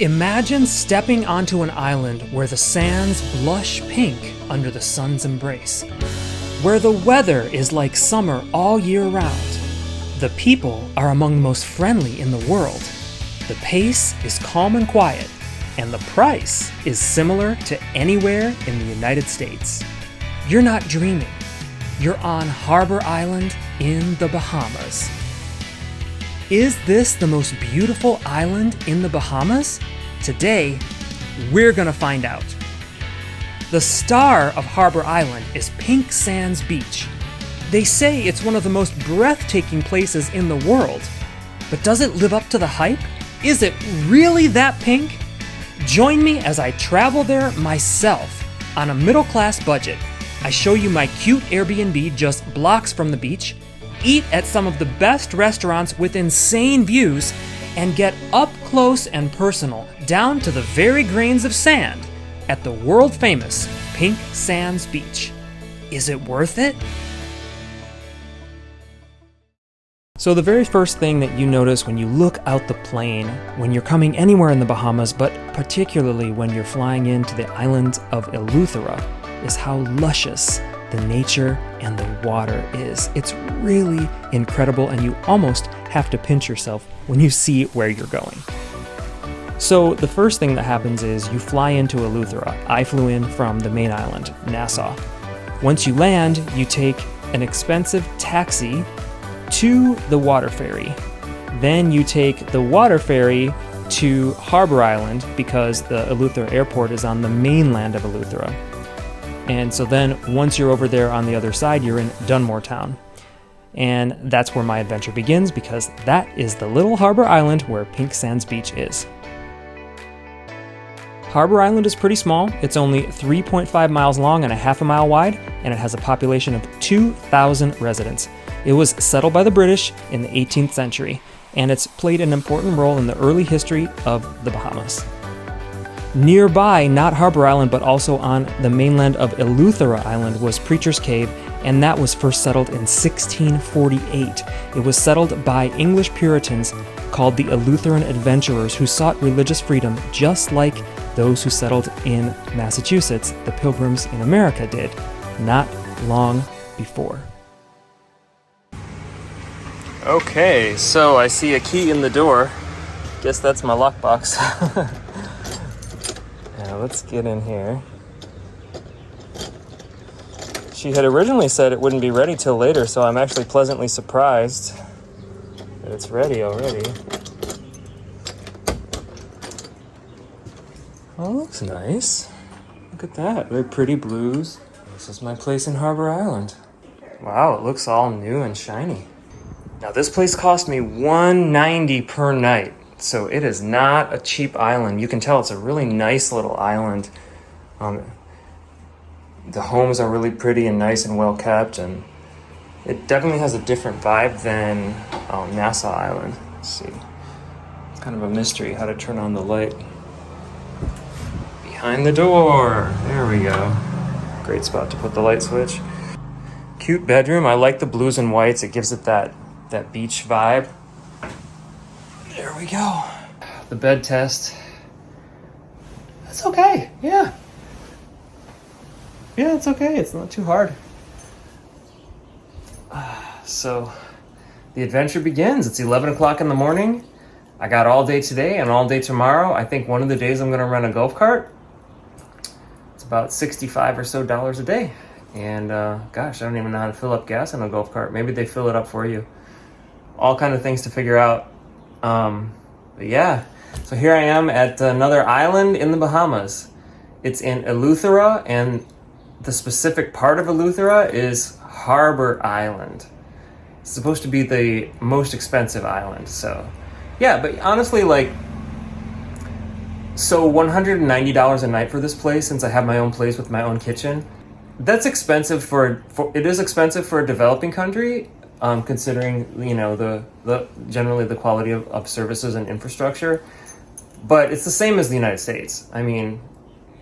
Imagine stepping onto an island where the sands blush pink under the sun's embrace, where the weather is like summer all year round. The people are among the most friendly in the world. The pace is calm and quiet, and the price is similar to anywhere in the United States. You're not dreaming. You're on Harbour Island in the Bahamas. Is this the most beautiful island in the Bahamas? Today, we're gonna find out. The star of Harbour Island is Pink Sands Beach. They say it's one of the most breathtaking places in the world. But does it live up to the hype? Is it really that pink? Join me as I travel there myself on a middle-class budget. I show you my cute Airbnb just blocks from the beach, eat at some of the best restaurants with insane views, and get up close and personal down to the very grains of sand at the world-famous Pink Sands Beach. Is it worth it? So the very first thing that you notice when you look out the plane, when you're coming anywhere in the Bahamas, but particularly when you're flying into the island of Eleuthera, is how luscious the nature and the water is. It's really incredible, and you almost have to pinch yourself when you see where you're going. So the first thing that happens is you fly into Eleuthera. I flew in from the main island, Nassau. Once you land, you take an expensive taxi to the water ferry. Then you take the water ferry to Harbour Island because the Eleuthera airport is on the mainland of Eleuthera. And so then once you're over there on the other side, you're in Dunmore Town. And that's where my adventure begins because that is the little Harbour Island where Pink Sands Beach is. Harbour Island is pretty small. It's only 3.5 miles long and a half a mile wide, and it has a population of 2,000 residents. It was settled by the British in the 18th century, and it's played an important role in the early history of the Bahamas. Nearby, not Harbour Island, but also on the mainland of Eleuthera Island, was Preacher's Cave, and that was first settled in 1648. It was settled by English Puritans called the Eleutheran Adventurers who sought religious freedom just like those who settled in Massachusetts, the Pilgrims in America, did not long before. Okay, so I see a key in the door. Guess that's my lockbox. Now let's get in here. She had originally said it wouldn't be ready till later, so I'm actually pleasantly surprised that it's ready already. Oh, looks nice. Look at that, very pretty blues. This is my place in Harbour Island. Wow, it looks all new and shiny. Now this place cost me $190 per night, so it is not a cheap island. You can tell it's a really nice little island. The homes are really pretty and nice and well kept, and it definitely has a different vibe than Nassau Island. Let's see. It's kind of a mystery how to turn on the light. Behind the door. There we go. Great spot to put the light switch. Cute bedroom. I like the blues and whites. It gives it that beach vibe. There we go. The bed test. That's okay. Yeah. Yeah, it's okay. It's not too hard. So the adventure begins. It's 11 o'clock in the morning. I got all day today and all day tomorrow. I think one of the days I'm going to rent a golf cart. It's about $65 or so a day. And gosh, I don't even know how to fill up gas in a golf cart. Maybe they fill it up for you. All kind of things to figure out. But yeah, so here I am at another island in the Bahamas. It's in Eleuthera, and the specific part of Eleuthera is Harbour Island. It's supposed to be the most expensive island, so yeah, but honestly, like, so $190 a night for this place, since I have my own place with my own kitchen. That's expensive it is expensive for a developing country, considering, you know, the generally the quality of services and infrastructure, but it's the same as the United States. I mean,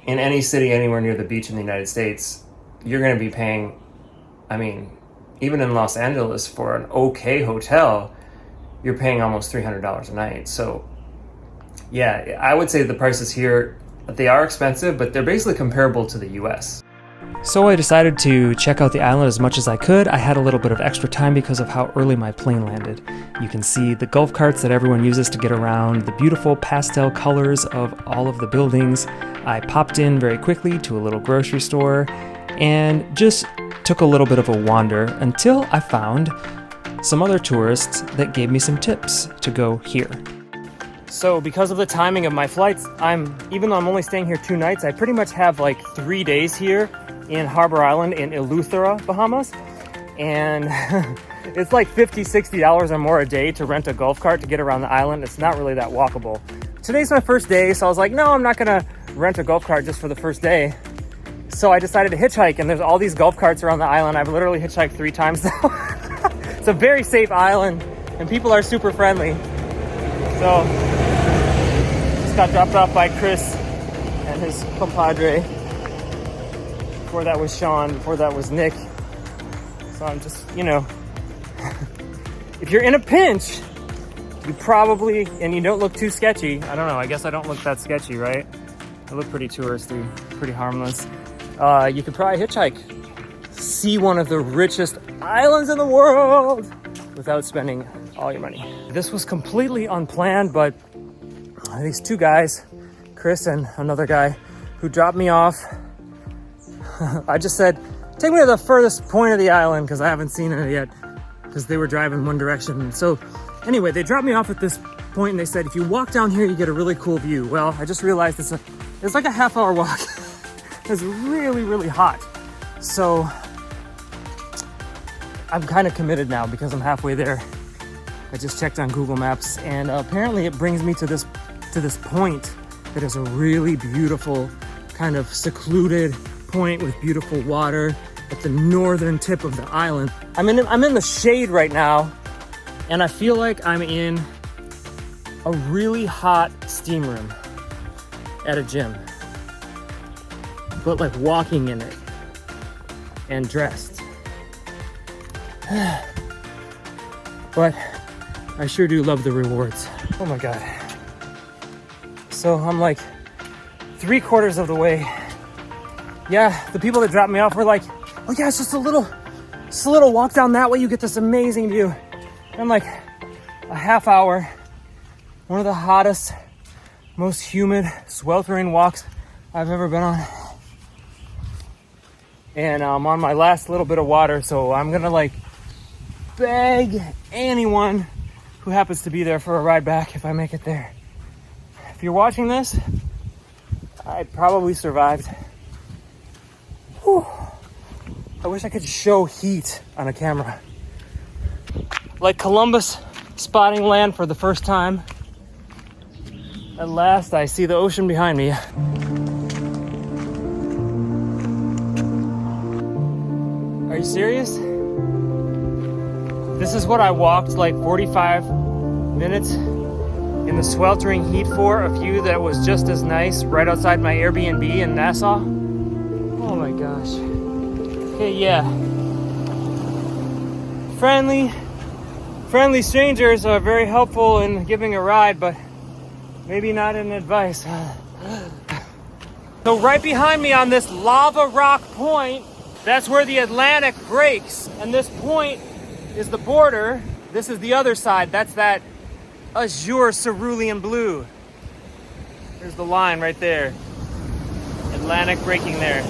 in any city anywhere near the beach in the United States, you're going to be paying, I mean, even in Los Angeles for an okay hotel, you're paying almost $300 a night. So Yeah, I would say the prices here, they are expensive, but they're basically comparable to the US. So I decided to check out the island as much as I could. I had a little bit of extra time because of how early my plane landed. You can see the golf carts that everyone uses to get around, the beautiful pastel colors of all of the buildings. I popped in very quickly to a little grocery store and just took a little bit of a wander until I found some other tourists that gave me some tips to go here. So because of the timing of my flights, even though I'm only staying here 2 nights, I pretty much have like 3 days here in Harbour Island in Eleuthera, Bahamas. And it's like $50-$60 or more a day to rent a golf cart to get around the island. It's not really that walkable. Today's my first day, so I was like, no, I'm not gonna rent a golf cart just for the first day. So I decided to hitchhike, and there's all these golf carts around the island. I've literally hitchhiked 3 times now. It's a very safe island, and people are super friendly. So, just got dropped off by Chris and his compadre. Before that was Sean, before that was Nick. So I'm just, if you're in a pinch, you probably, and you don't look too sketchy. I don't know, I guess I don't look that sketchy, right? I look pretty touristy, pretty harmless. You could probably hitchhike. See one of the richest islands in the world without spending all your money. This was completely unplanned, but these 2 guys, Chris and another guy, who dropped me off, I just said, take me to the furthest point of the island because I haven't seen it yet, because they were driving one direction. So anyway, they dropped me off at this point and they said, if you walk down here, you get a really cool view. Well, I just realized it's like a half-hour walk. It's really, really hot. So I'm kind of committed now because I'm halfway there. I just checked on Google Maps, and apparently it brings me to this point that is a really beautiful, kind of secluded point with beautiful water at the northern tip of the island. I'm in the shade right now, and I feel like I'm in a really hot steam room at a gym, but like walking in it and dressed. But I sure do love the rewards. Oh my God. So I'm like 3/4 of the way. Yeah, the people that dropped me off were like, oh yeah, it's just a little walk down that way, you get this amazing view. And I'm like, a half hour, one of the hottest, most humid, sweltering walks I've ever been on. And I'm on my last little bit of water, so I'm gonna like beg anyone who happens to be there for a ride back if I make it there. If you're watching this, I probably survived. Whew. I wish I could show heat on a camera. Like Columbus spotting land for the first time. At last, I see the ocean behind me. Are you serious? This is what I walked like 45 minutes in the sweltering heat for, a view that was just as nice right outside my Airbnb in Nassau. Oh my gosh. Okay, yeah. Friendly strangers are very helpful in giving a ride, but maybe not in advice. So right behind me on this lava rock point, that's where the Atlantic breaks, and this point is the border. This is the other side. That's that azure cerulean blue. There's the line right there. Atlantic breaking there.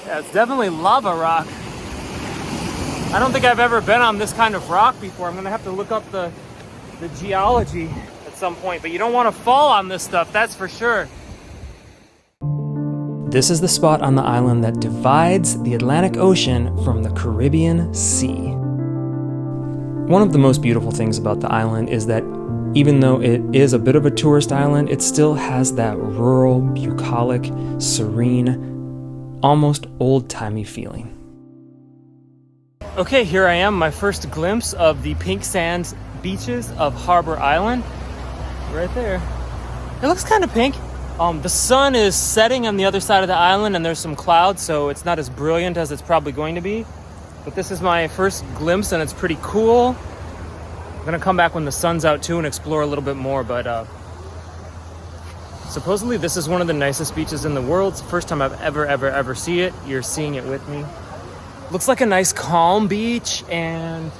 Yeah, it's definitely lava rock. I don't think I've ever been on this kind of rock before. I'm gonna have to look up the geology at some point, but you don't want to fall on this stuff, that's for sure. This is the spot on the island that divides the Atlantic Ocean from the Caribbean Sea. One of the most beautiful things about the island is that even though it is a bit of a tourist island, it still has that rural, bucolic, serene, almost old-timey feeling. Okay, here I am, my first glimpse of the pink sand beaches of Harbour Island. Right there. It looks kind of pink. The sun is setting on the other side of the island and there's some clouds, so it's not as brilliant as it's probably going to be. But this is my first glimpse and it's pretty cool. gonna come back when the sun's out too and explore a little bit more, but supposedly this is one of the nicest beaches in the world. It's the first time I've ever seen it. You're seeing it with me. Looks like a nice calm beach and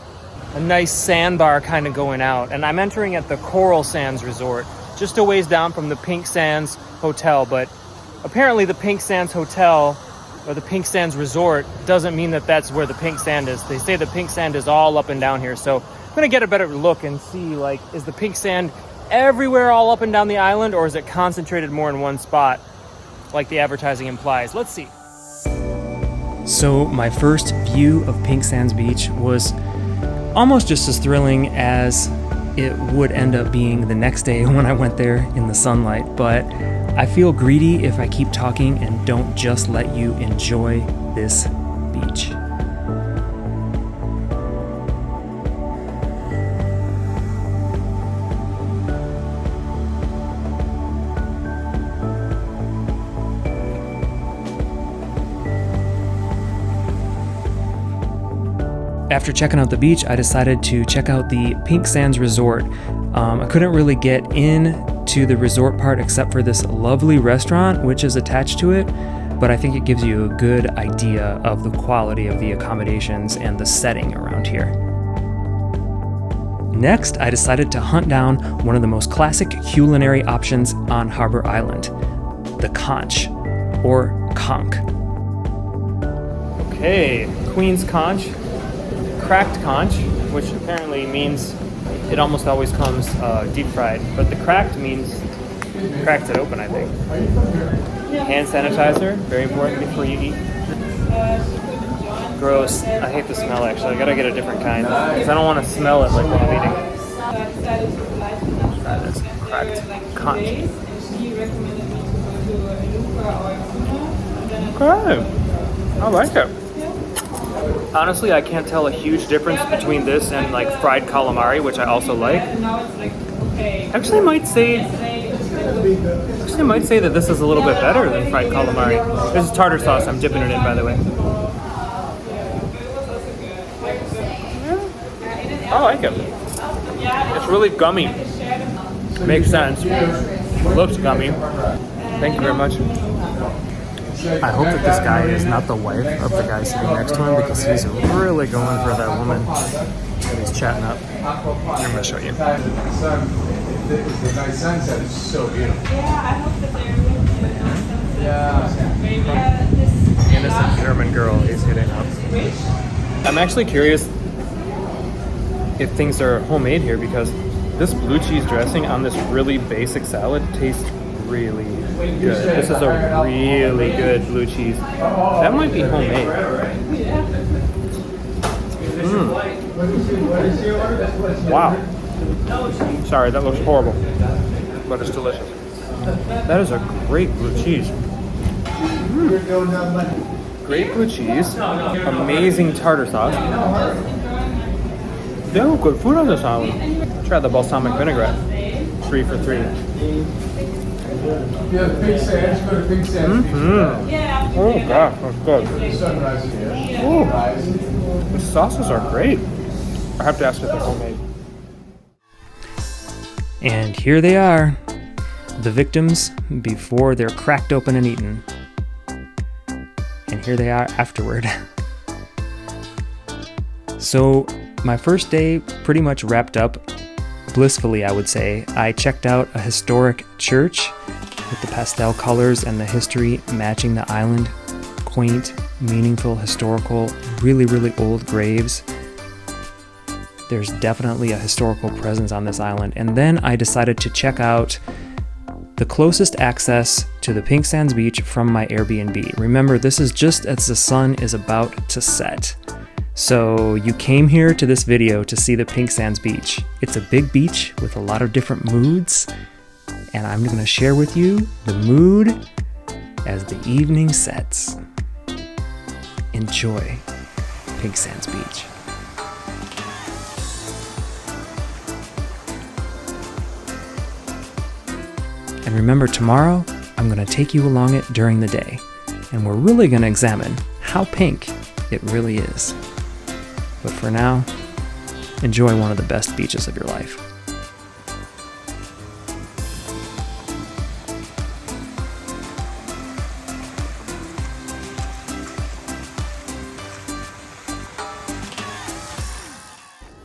a nice sandbar kind of going out. And I'm entering at the Coral Sands Resort, just a ways down from the Pink Sands Hotel. But apparently the Pink Sands Hotel or the Pink Sands Resort doesn't mean that that's where the pink sand is. They say the pink sand is all up and down here. So I'm gonna get a better look and see, like, is the pink sand everywhere all up and down the island, or is it concentrated more in one spot like the advertising implies? Let's see. So my first view of Pink Sands Beach was almost just as thrilling as it would end up being the next day when I went there in the sunlight, but I feel greedy if I keep talking and don't just let you enjoy this beach. After checking out the beach, I decided to check out the Pink Sands Resort. I couldn't really get in to the resort part except for this lovely restaurant which is attached to it, but I think it gives you a good idea of the quality of the accommodations and the setting around here. Next, I decided to hunt down one of the most classic culinary options on Harbour Island, the conch, or conch. Okay, Queen's conch. Cracked conch, which apparently means it almost always comes deep fried, but the cracked means cracked it open, I think. Hand sanitizer, very important before you eat. Gross. I hate the smell, actually. I gotta get a different kind because I don't want to smell it like when I'm eating. Try this cracked conch. Okay, I like it. Honestly, I can't tell a huge difference between this and like fried calamari, which I also like. Actually, I might say that this is a little bit better than fried calamari. This is tartar sauce. I'm dipping it in, by the way. I like it. It's really gummy. Makes sense. It looks gummy. Thank you very much. I hope that this guy is not the wife of the guy sitting next to him, because he's really going for that woman that he's chatting up. I'm going to show you. The night sunset is so beautiful. Yeah, I hope that they're Yeah. Innocent German girl he's hitting up. I'm actually curious if things are homemade here, because this blue cheese dressing on this really basic salad tastes really good. This is a really good blue cheese. That might be homemade. Wow. Sorry, that looks horrible, but it's delicious. That is a great blue cheese. Great blue cheese. Amazing tartar sauce. They have good food on this island. Try the balsamic vinaigrette. 3 for 3. Yeah, the Pink Sands, go to Pink Sands. Oh gosh, that's good. Sunrise here. Ooh. The sauces are great. I have to ask if they're homemade. And here they are, the victims before they're cracked open and eaten. And here they are afterward. So my first day pretty much wrapped up blissfully, I would say. I checked out a historic church with the pastel colors and the history matching the island. Quaint, meaningful, historical, really old graves. There's definitely a historical presence on this island. And then I decided to check out the closest access to the Pink Sands Beach from my Airbnb. Remember, this is just as the sun is about to set. So you came here to this video to see the Pink Sands Beach. It's a big beach with a lot of different moods, and I'm going to share with you the mood as the evening sets. Enjoy Pink Sands Beach. And remember, tomorrow I'm going to take you along it during the day, and we're really going to examine how pink it really is. But for now, enjoy one of the best beaches of your life.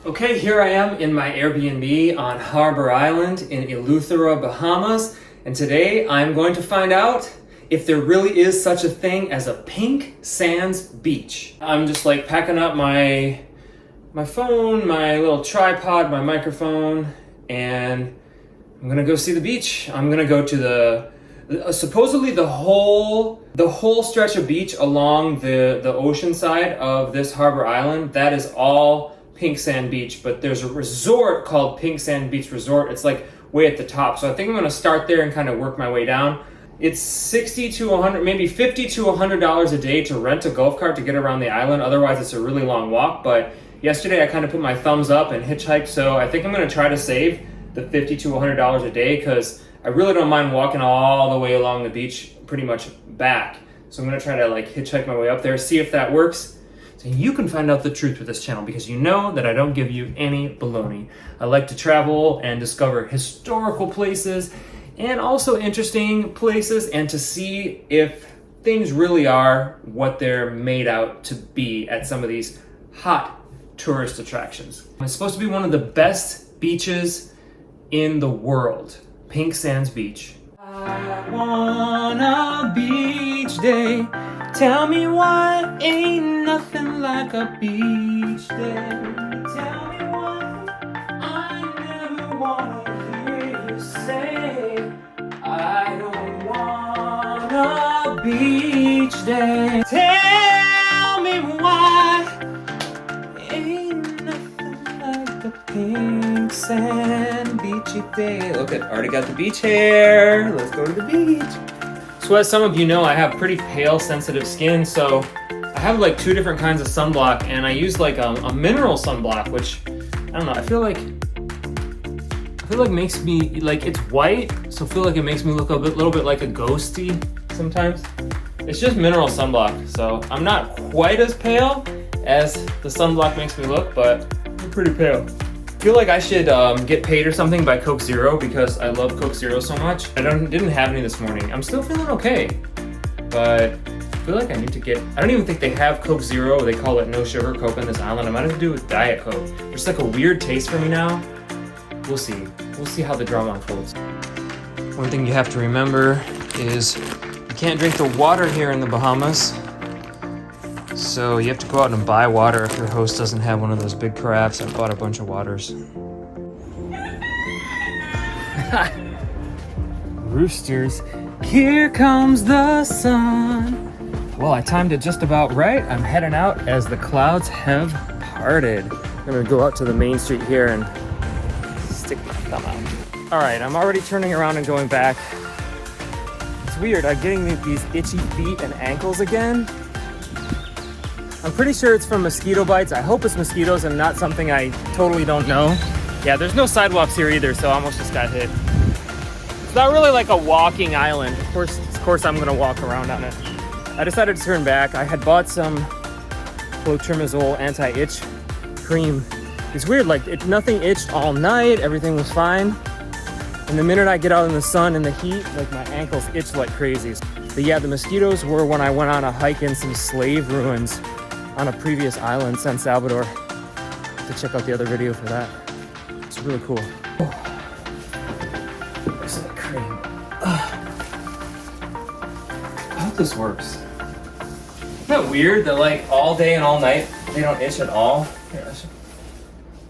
Okay, here I am in my Airbnb on Harbour Island in Eleuthera, Bahamas, and today I'm going to find out if there really is such a thing as a pink sands beach. I'm just like packing up my phone, my little tripod, my microphone, and I'm gonna go see the beach. I'm gonna go to the supposedly the whole stretch of beach along the ocean side of this Harbour Island. That is all pink sand beach, but there's a resort called Pink Sand Beach Resort. It's like way at the top. So I think I'm gonna start there and kind of work my way down. It's $60 to $100, maybe $50 to $100 a day to rent a golf cart to get around the island. Otherwise it's a really long walk. But yesterday I kind of put my thumbs up and hitchhiked. So I think I'm gonna try to save the $50 to $100 a day because I really don't mind walking all the way along the beach, pretty much back. So I'm gonna try to like hitchhike my way up there, see if that works. So you can find out the truth with this channel because you know that I don't give you any baloney. I like to travel and discover historical places and also interesting places and to see if things really are what they're made out to be at some of these hot tourist attractions. It's supposed to be one of the best beaches in the world, Pink Sands Beach. I want a beach day. Tell me why ain't nothing like a beach day. Tell me why I never wanna hear you say I don't want a beach day. Tell me why ain't nothing like a pink sand beachy day. Look, I already got the beach hair. Let's go to the beach. So as some of you know, I have pretty pale, sensitive skin, so I have like two different kinds of sunblock, and I use like a mineral sunblock, which, I don't know, I feel like makes me, like it's white, so I feel like it makes me look a little bit like a ghosty sometimes. It's just mineral sunblock, so I'm not quite as pale as the sunblock makes me look, but I'm pretty pale. I feel like I should get paid or something by Coke Zero because I love Coke Zero so much. I didn't have any this morning. I'm still feeling okay, but I feel like I need to get, I don't even think they have Coke Zero. They call it no sugar Coke on this island. I might have to do it with Diet Coke. There's like a weird taste for me now. We'll see. We'll see how the drama unfolds. One thing you have to remember is you can't drink the water here in the Bahamas. So you have to go out and buy water if your host doesn't have one of those big carafes. I bought a bunch of waters. Roosters, here comes the sun. Well, I timed it just about right. I'm heading out as the clouds have parted. I'm gonna go out to the main street here and stick my thumb out. All right, I'm already turning around and going back. It's weird, I'm getting these itchy feet and ankles again. I'm pretty sure it's from mosquito bites. I hope it's mosquitoes and not something I totally don't know. Yeah, there's no sidewalks here either, so I almost just got hit. It's not really like a walking island. Of course I'm gonna walk around on it. I decided to turn back. I had bought some clotrimazole anti-itch cream. It's weird, like nothing itched all night, everything was fine. And the minute I get out in the sun and the heat, like my ankles itch like crazy. But yeah, the mosquitoes were when I went on a hike in some slave ruins on a previous island, San Salvador. To check out the other video for that. It's really cool. Looks like cream. I hope this works. Isn't that weird that like all day and all night they don't itch at all? Here, I'll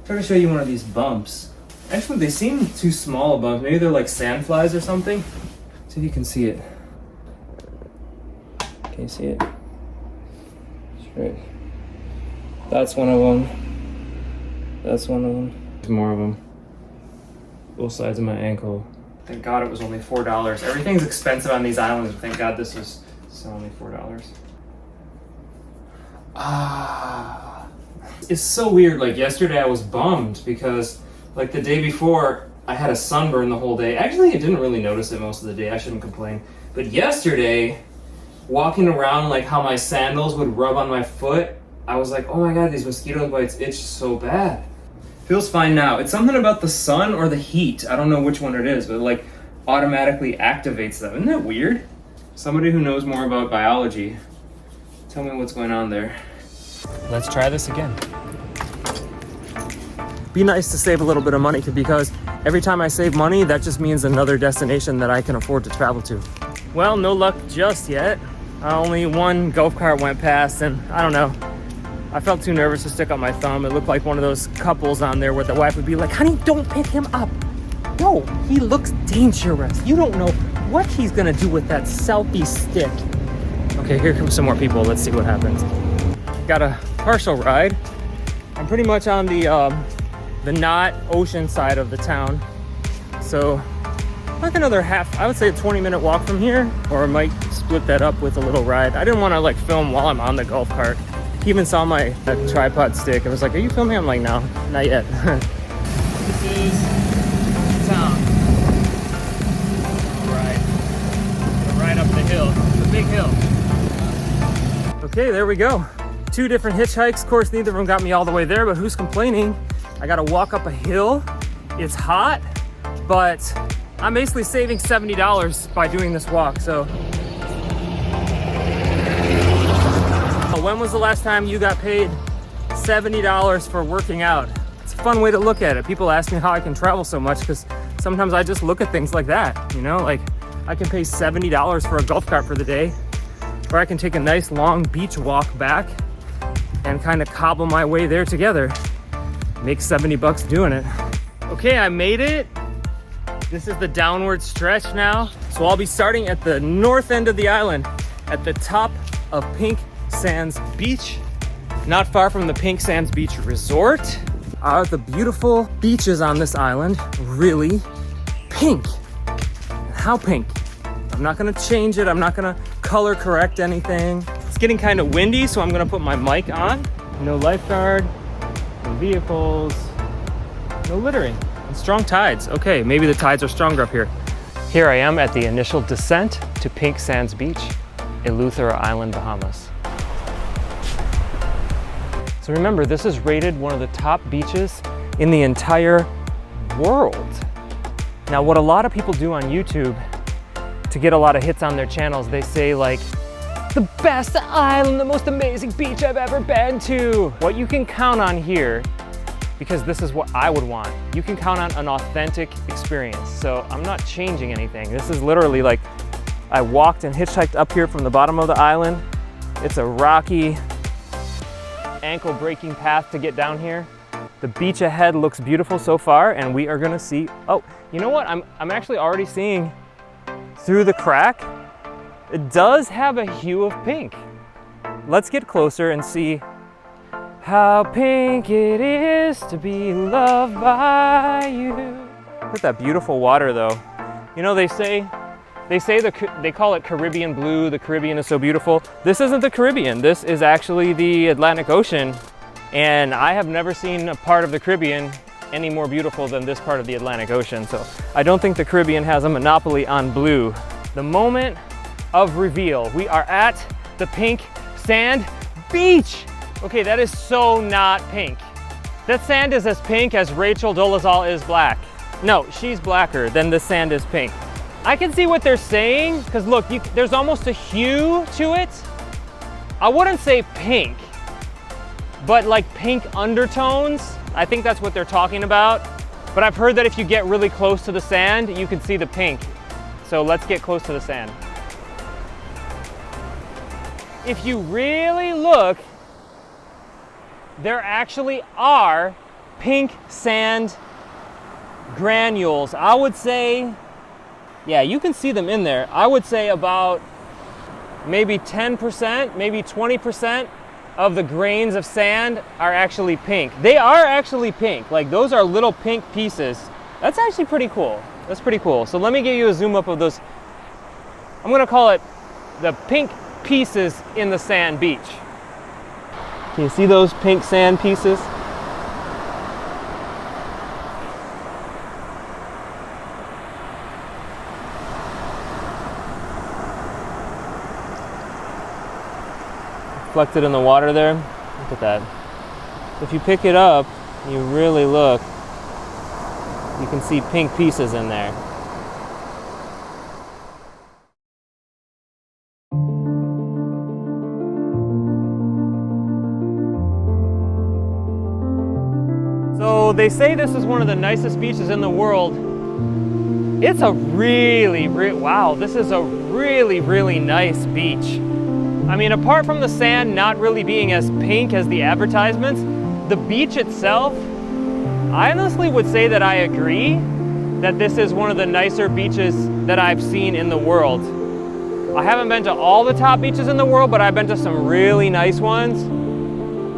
try to show you one of these bumps. Actually, they seem too small bumps. Maybe they're like sandflies or something. See if you can see it. Can you see it? Right. That's one of them. That's one of them. There's more of them. Both sides of my ankle. Thank God it was only $4. Everything's expensive on these islands, but thank God this was only $4. It's so weird. Like yesterday I was bummed because like the day before I had a sunburn the whole day. Actually, I didn't really notice it most of the day. I shouldn't complain. But yesterday, walking around, like how my sandals would rub on my foot, I was like, oh my God, these mosquito bites itch so bad. Feels fine now. It's something about the sun or the heat. I don't know which one it is, but it like automatically activates them. Isn't that weird? Somebody who knows more about biology, tell me what's going on there. Let's try this again. Be nice to save a little bit of money because every time I save money, that just means another destination that I can afford to travel to. Well, no luck just yet. Only one golf cart went past and I don't know. I felt too nervous to stick out my thumb. It looked like one of those couples on there where the wife would be like, honey, don't pick him up. No, he looks dangerous. You don't know what he's gonna do with that selfie stick. Okay, here come some more people. Let's see what happens. Got a partial ride. I'm pretty much on the not ocean side of the town. So like another half, I would say a 20-minute walk from here, or I might split that up with a little ride. I didn't want to like film while I'm on the golf cart. He even saw my tripod stick and was like, are you filming? I'm like, no, not yet. This is town. Right up the hill, the big hill. Okay, there we go. 2 different hitchhikes. Of course, neither of them got me all the way there, but who's complaining? I gotta walk up a hill. It's hot, but I'm basically saving $70 by doing this walk, so. When was the last time you got paid $70 for working out? It's a fun way to look at it. People ask me how I can travel so much because sometimes I just look at things like that, you know? Like, I can pay $70 for a golf cart for the day, or I can take a nice long beach walk back and kind of cobble my way there together. Make 70 bucks doing it. Okay, I made it. This is the downward stretch now. So I'll be starting at the north end of the island, at the top of Pink Sands Beach. Not far from the Pink Sands Beach Resort are the beautiful beaches on this island, really pink. How pink? I'm not gonna change it. I'm not gonna color correct anything. It's getting kind of windy, so I'm gonna put my mic on. No lifeguard, no vehicles, no littering, and strong tides. Okay, maybe the tides are stronger up here. Here I am at the initial descent to Pink Sands Beach, Eleuthera Island, Bahamas. So remember, this is rated one of the top beaches in the entire world. Now, what a lot of people do on YouTube to get a lot of hits on their channels, they say like, the best island, the most amazing beach I've ever been to. What you can count on here, because this is what I would want, you can count on an authentic experience. So I'm not changing anything. This is literally like, I walked and hitchhiked up here from the bottom of the island. It's a rocky, ankle-breaking path to get down here. The beach ahead looks beautiful so far, and we are gonna see, oh, you know what? I'm actually already seeing through the crack. It does have a hue of pink. Let's get closer and see how pink it is to be loved by you. Look at that beautiful water though. You know, they call it Caribbean blue. The Caribbean is so beautiful. This isn't the Caribbean. This is actually the Atlantic Ocean. And I have never seen a part of the Caribbean any more beautiful than this part of the Atlantic Ocean. So I don't think the Caribbean has a monopoly on blue. The moment of reveal. We are at the Pink Sand Beach. Okay, that is so not pink. That sand is as pink as Rachel Dolezal is black. No, she's blacker than the sand is pink. I can see what they're saying, because look, there's almost a hue to it. I wouldn't say pink, but like pink undertones. I think that's what they're talking about. But I've heard that if you get really close to the sand, you can see the pink. So let's get close to the sand. If you really look, there actually are pink sand granules. I would say, yeah, you can see them in there. I would say about maybe 10%, maybe 20% of the grains of sand are actually pink. They are actually pink. Like, those are little pink pieces. That's actually pretty cool. That's pretty cool. So let me give you a zoom up of those. I'm gonna call it the pink pieces in the sand beach. Can you see those pink sand pieces? Reflected in the water there. Look at that. If you pick it up, you really look, you can see pink pieces in there. So they say this is one of the nicest beaches in the world. It's a wow, this is a really nice beach. I mean, apart from the sand not really being as pink as the advertisements, the beach itself, I honestly would say that I agree that this is one of the nicer beaches that I've seen in the world. I haven't been to all the top beaches in the world, but I've been to some really nice ones.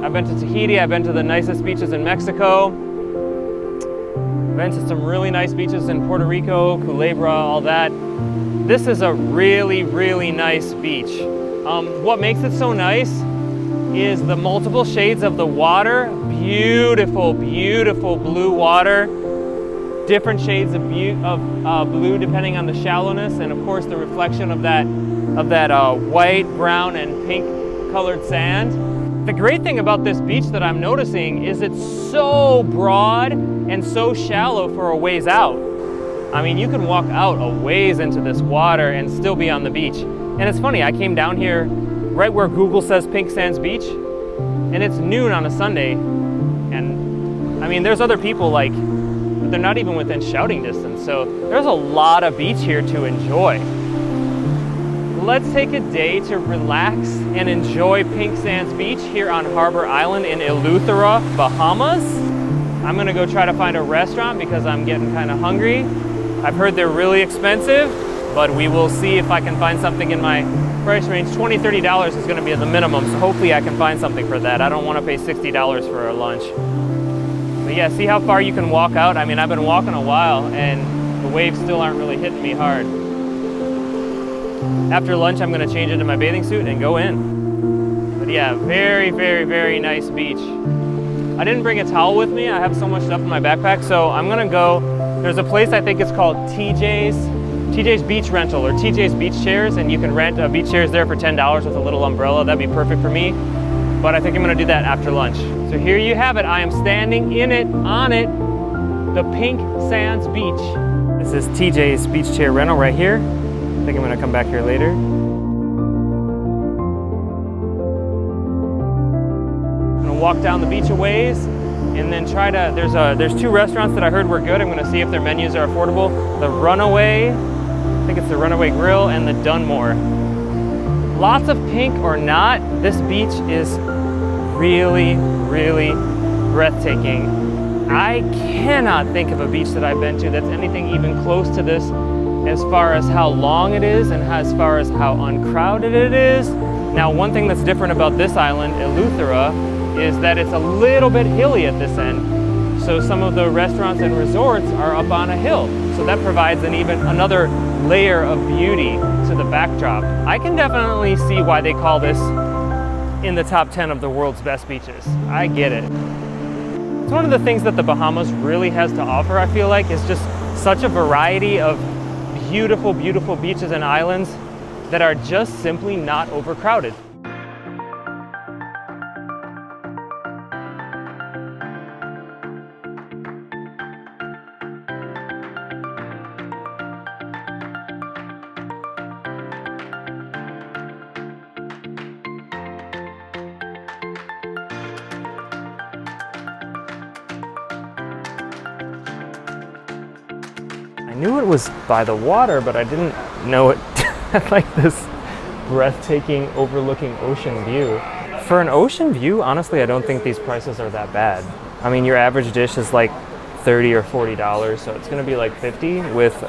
I've been to Tahiti, I've been to the nicest beaches in Mexico. I've been to some really nice beaches in Puerto Rico, Culebra, all that. This is a really nice beach. What makes it so nice is the multiple shades of the water. Beautiful blue water. Different shades of blue depending on the shallowness, and of course the reflection of that white, brown, and pink colored sand. The great thing about this beach that I'm noticing is it's so broad and so shallow for a ways out. I mean, you can walk out a ways into this water and still be on the beach. And it's funny, I came down here right where Google says Pink Sands Beach, and it's noon on a Sunday. And I mean, there's other people but they're not even within shouting distance. So there's a lot of beach here to enjoy. Let's take a day to relax and enjoy Pink Sands Beach here on Harbour Island in Eleuthera, Bahamas. I'm gonna go try to find a restaurant because I'm getting kind of hungry. I've heard they're really expensive, but we will see if I can find something in my price range. $20, $30 is gonna be the minimum, so hopefully I can find something for that. I don't wanna pay $60 for a lunch. But yeah, see how far you can walk out? I mean, I've been walking a while and the waves still aren't really hitting me hard. After lunch, I'm gonna change into my bathing suit and go in. But yeah, very nice beach. I didn't bring a towel with me. I have so much stuff in my backpack, so I'm gonna go. There's a place, I think it's called TJ's Beach Rental or TJ's Beach Chairs, and you can rent beach chairs there for $10 with a little umbrella. That'd be perfect for me. But I think I'm gonna do that after lunch. So here you have it. I am standing on it, the Pink Sands Beach. This is TJ's Beach Chair Rental right here. I think I'm gonna come back here later. I'm gonna walk down the beach a ways and then try to, there's two restaurants that I heard were good. I'm gonna see if their menus are affordable. The Runaway, I think it's the Runaway Grill, and the Dunmore. Lots of pink or not, this beach is really breathtaking. I cannot think of a beach that I've been to that's anything even close to this as far as how long it is and as far as how uncrowded it is. Now, one thing that's different about this island, Eleuthera, is that it's a little bit hilly at this end. So some of the restaurants and resorts are up on a hill. So that provides another layer of beauty to the backdrop. I can definitely see why they call this in the top 10 of the world's best beaches. I get it. It's one of the things that the Bahamas really has to offer, I feel like, is just such a variety of beautiful beaches and islands that are just simply not overcrowded. I knew it was by the water, but I didn't know it had like this breathtaking overlooking ocean view. For an ocean view, honestly, I don't think these prices are that bad. I mean, your average dish is like $30 or $40, so it's gonna be like $50 with,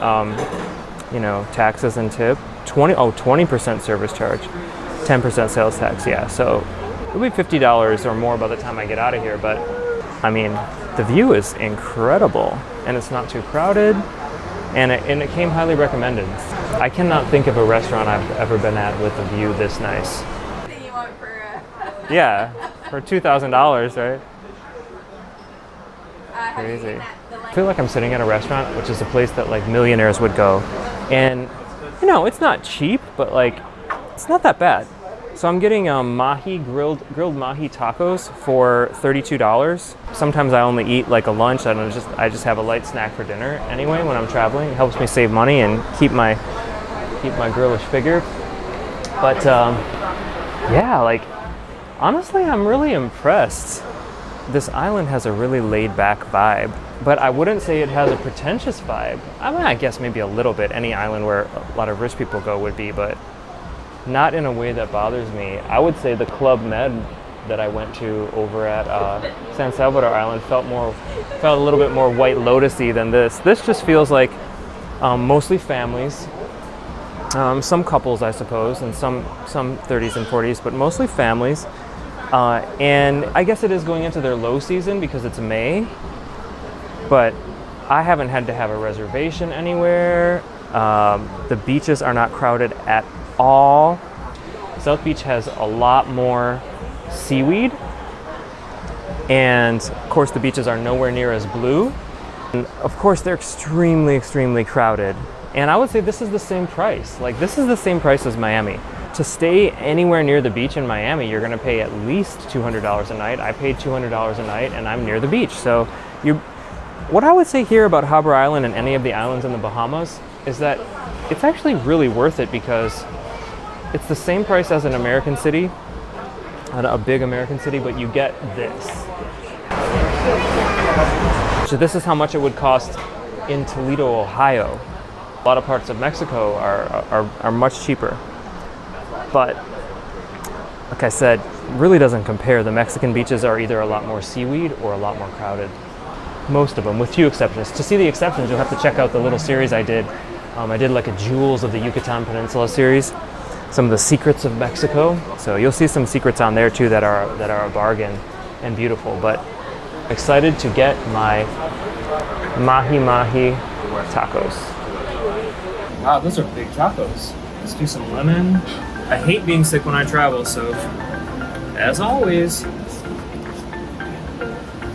you know, taxes and tip. 20% service charge, 10% sales tax, yeah. So it'll be $50 or more by the time I get out of here, but I mean, the view is incredible and it's not too crowded. And it came highly recommended. I cannot think of a restaurant I've ever been at with a view this nice. You want for yeah, for $2,000, right? Crazy. I feel like I'm sitting at a restaurant, which is a place that like millionaires would go. And you know, it's not cheap, but like, it's not that bad. So I'm getting grilled mahi tacos for $32. Sometimes I only eat like a lunch. I just have a light snack for dinner anyway when I'm traveling. It helps me save money and keep my girlish figure. But yeah, like honestly, I'm really impressed. This island has a really laid-back vibe, but I wouldn't say it has a pretentious vibe. I mean, I guess maybe a little bit. Any island where a lot of rich people go would be, but not in a way that bothers me. I would say the Club Med that I went to over at San Salvador Island felt a little bit more White Lotus-y than this. This just feels like mostly families, some couples, I suppose, and some 30s and 40s, but mostly families. And I guess it is going into their low season because it's May, but I haven't had to have a reservation anywhere. The beaches are not crowded at all. South Beach has a lot more seaweed, and of course the beaches are nowhere near as blue. And of course they're extremely, extremely crowded. And I would say this is the same price. Like, this is the same price as Miami. To stay anywhere near the beach in Miami, you're gonna pay at least $200 a night. I paid $200 a night and I'm near the beach. So what I would say here about Harbour Island and any of the islands in the Bahamas is that it's actually really worth it because it's the same price as an American city, a big American city, but you get this. So this is how much it would cost in Toledo, Ohio. A lot of parts of Mexico are much cheaper. But like I said, really doesn't compare. The Mexican beaches are either a lot more seaweed or a lot more crowded. Most of them, with few exceptions. To see the exceptions, you'll have to check out the little series I did. I did like a Jewels of the Yucatan Peninsula series, some of the secrets of Mexico. So you'll see some secrets on there too that are a bargain and beautiful. But excited to get my mahi tacos. Wow, those are big tacos. Let's do some lemon. I hate being sick when I travel, so as always,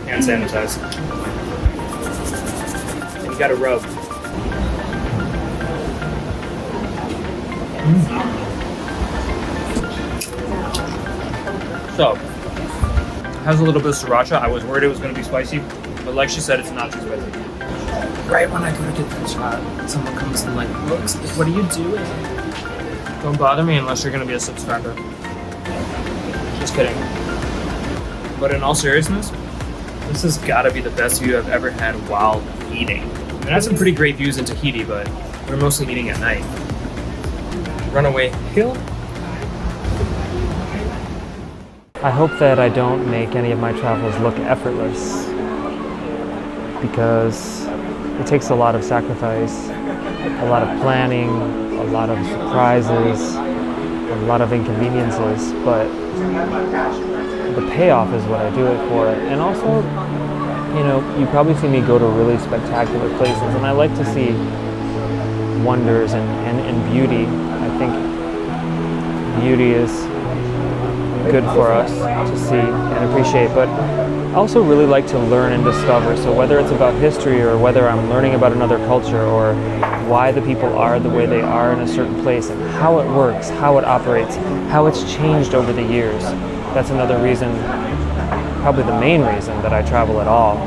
hand sanitize. And you gotta rub. So, has a little bit of sriracha. I was worried it was gonna be spicy, but like she said, it's not too spicy. Right when I go to get that shot, someone comes and like looks, like, what are you doing? Don't bother me unless you're gonna be a subscriber. Just kidding. But in all seriousness, this has gotta be the best view I've ever had while eating. I had some pretty great views in Tahiti, but we're mostly eating at night. Runaway Hill. I hope that I don't make any of my travels look effortless, because it takes a lot of sacrifice, a lot of planning, a lot of surprises, a lot of inconveniences, but the payoff is what I do it for. And also, you know, you probably see me go to really spectacular places, and I like to see wonders and beauty. I think beauty is good for us to see and appreciate, but I also really like to learn and discover. So whether it's about history or whether I'm learning about another culture or why the people are the way they are in a certain place and how it works, how it operates, how it's changed over the years, that's another reason, probably the main reason that I travel at all.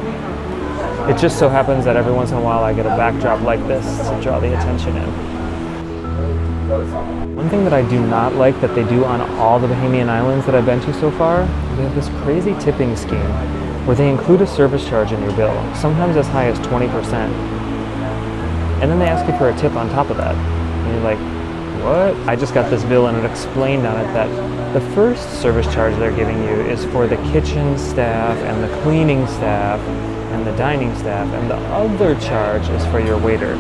It just so happens that every once in a while I get a backdrop like this to draw the attention in. One thing that I do not like that they do on all the Bahamian islands that I've been to so far, they have this crazy tipping scheme where they include a service charge in your bill, sometimes as high as 20%. And then they ask you for a tip on top of that. And you're like, what? I just got this bill and it explained on it that the first service charge they're giving you is for the kitchen staff and the cleaning staff and the dining staff, and the other charge is for your waiter.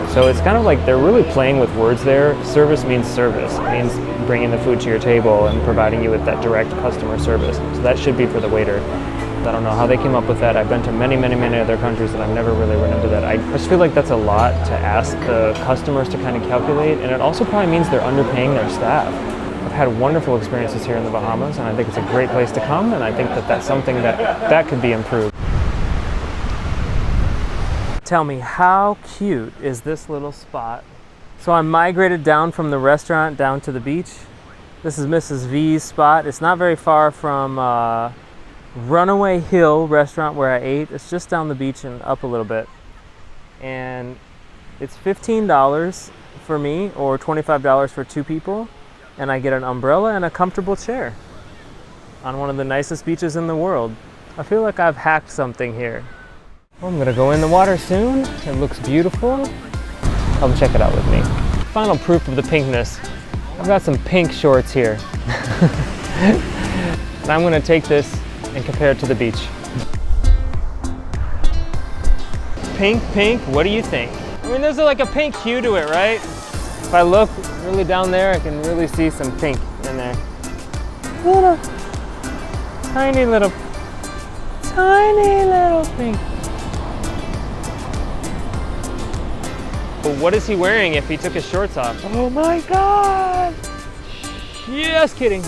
So it's kind of like they're really playing with words there. Service means service. It means bringing the food to your table and providing you with that direct customer service. So that should be for the waiter. I don't know how they came up with that. I've been to many, many, many other countries and I've never really run into that. I just feel like that's a lot to ask the customers to kind of calculate, and it also probably means they're underpaying their staff. I've had wonderful experiences here in the Bahamas, and I think it's a great place to come, and I think that that's something that could be improved. Tell me, how cute is this little spot? So I migrated down from the restaurant down to the beach, This is Mrs. V's spot. It's not very far from Runaway Hill restaurant where I ate. It's just down the beach and up a little bit. And it's $15 for me or $25 for 2 people. And I get an umbrella and a comfortable chair on one of the nicest beaches in the world. I feel like I've hacked something here. Well, I'm gonna go in the water soon. It looks beautiful. Come check it out with me. Final proof of the pinkness. I've got some pink shorts here. And I'm gonna take this and compare it to the beach. Pink, pink, what do you think? I mean, there's like a pink hue to it, right? If I look really down there, I can really see some pink in there. Little, tiny little pink. But what is he wearing if he took his shorts off? Oh my God! Just kidding.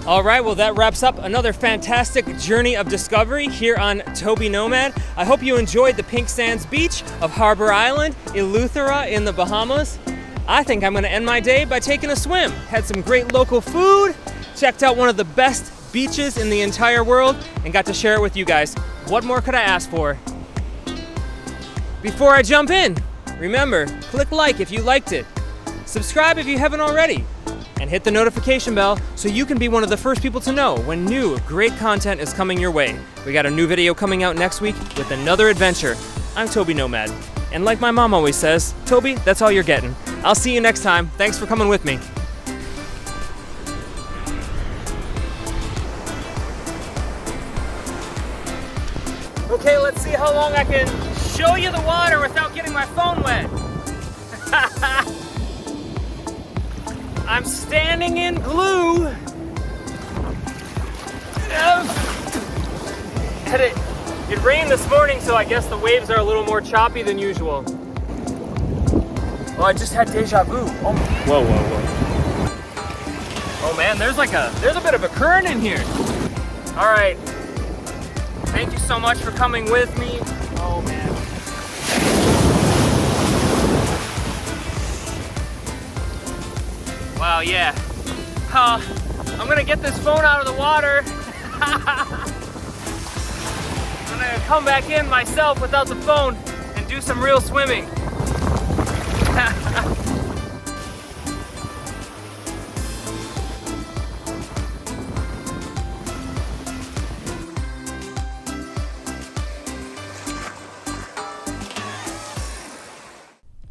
All right, well that wraps up another fantastic journey of discovery here on Toby Nomad. I hope you enjoyed the pink sands beach of Harbour Island, Eleuthera in the Bahamas. I think I'm gonna end my day by taking a swim. Had some great local food, checked out one of the best beaches in the entire world, and got to share it with you guys. What more could I ask for? Before I jump in, remember, click like if you liked it, subscribe if you haven't already, and hit the notification bell so you can be one of the first people to know when new, great content is coming your way. We got a new video coming out next week with another adventure. I'm Toby Nomad, and like my mom always says, Toby, that's all you're getting. I'll see you next time. Thanks for coming with me. Okay, let's see how long I can show you the water without getting my phone wet. I'm standing in glue. It rained this morning, so I guess the waves are a little more choppy than usual. Oh, I just had deja vu. Oh, whoa, whoa, whoa. Oh man, there's a bit of a current in here. All right. Thank you so much for coming with me. Oh man. Wow, yeah. I'm gonna get this phone out of the water. I'm gonna come back in myself without the phone and do some real swimming.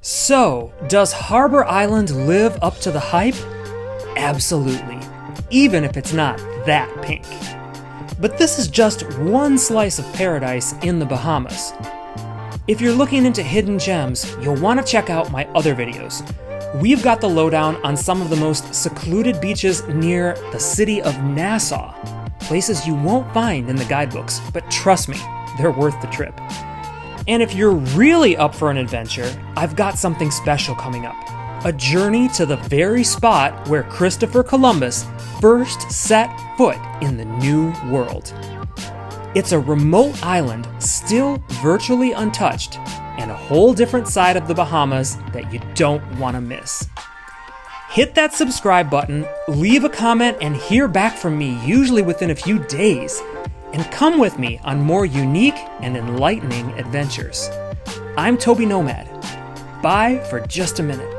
So, does Harbour Island live up to the hype? Absolutely, even if it's not that pink. But this is just one slice of paradise in the Bahamas. If you're looking into hidden gems, you'll want to check out my other videos. We've got the lowdown on some of the most secluded beaches near the city of Nassau. Places you won't find in the guidebooks, but trust me, they're worth the trip. And if you're really up for an adventure, I've got something special coming up. A journey to the very spot where Christopher Columbus first set foot in the New World. It's a remote island, still virtually untouched, and a whole different side of the Bahamas that you don't want to miss. Hit that subscribe button, leave a comment, and hear back from me usually within a few days. And come with me on more unique and enlightening adventures. I'm Toby Nomad. Bye for just a minute.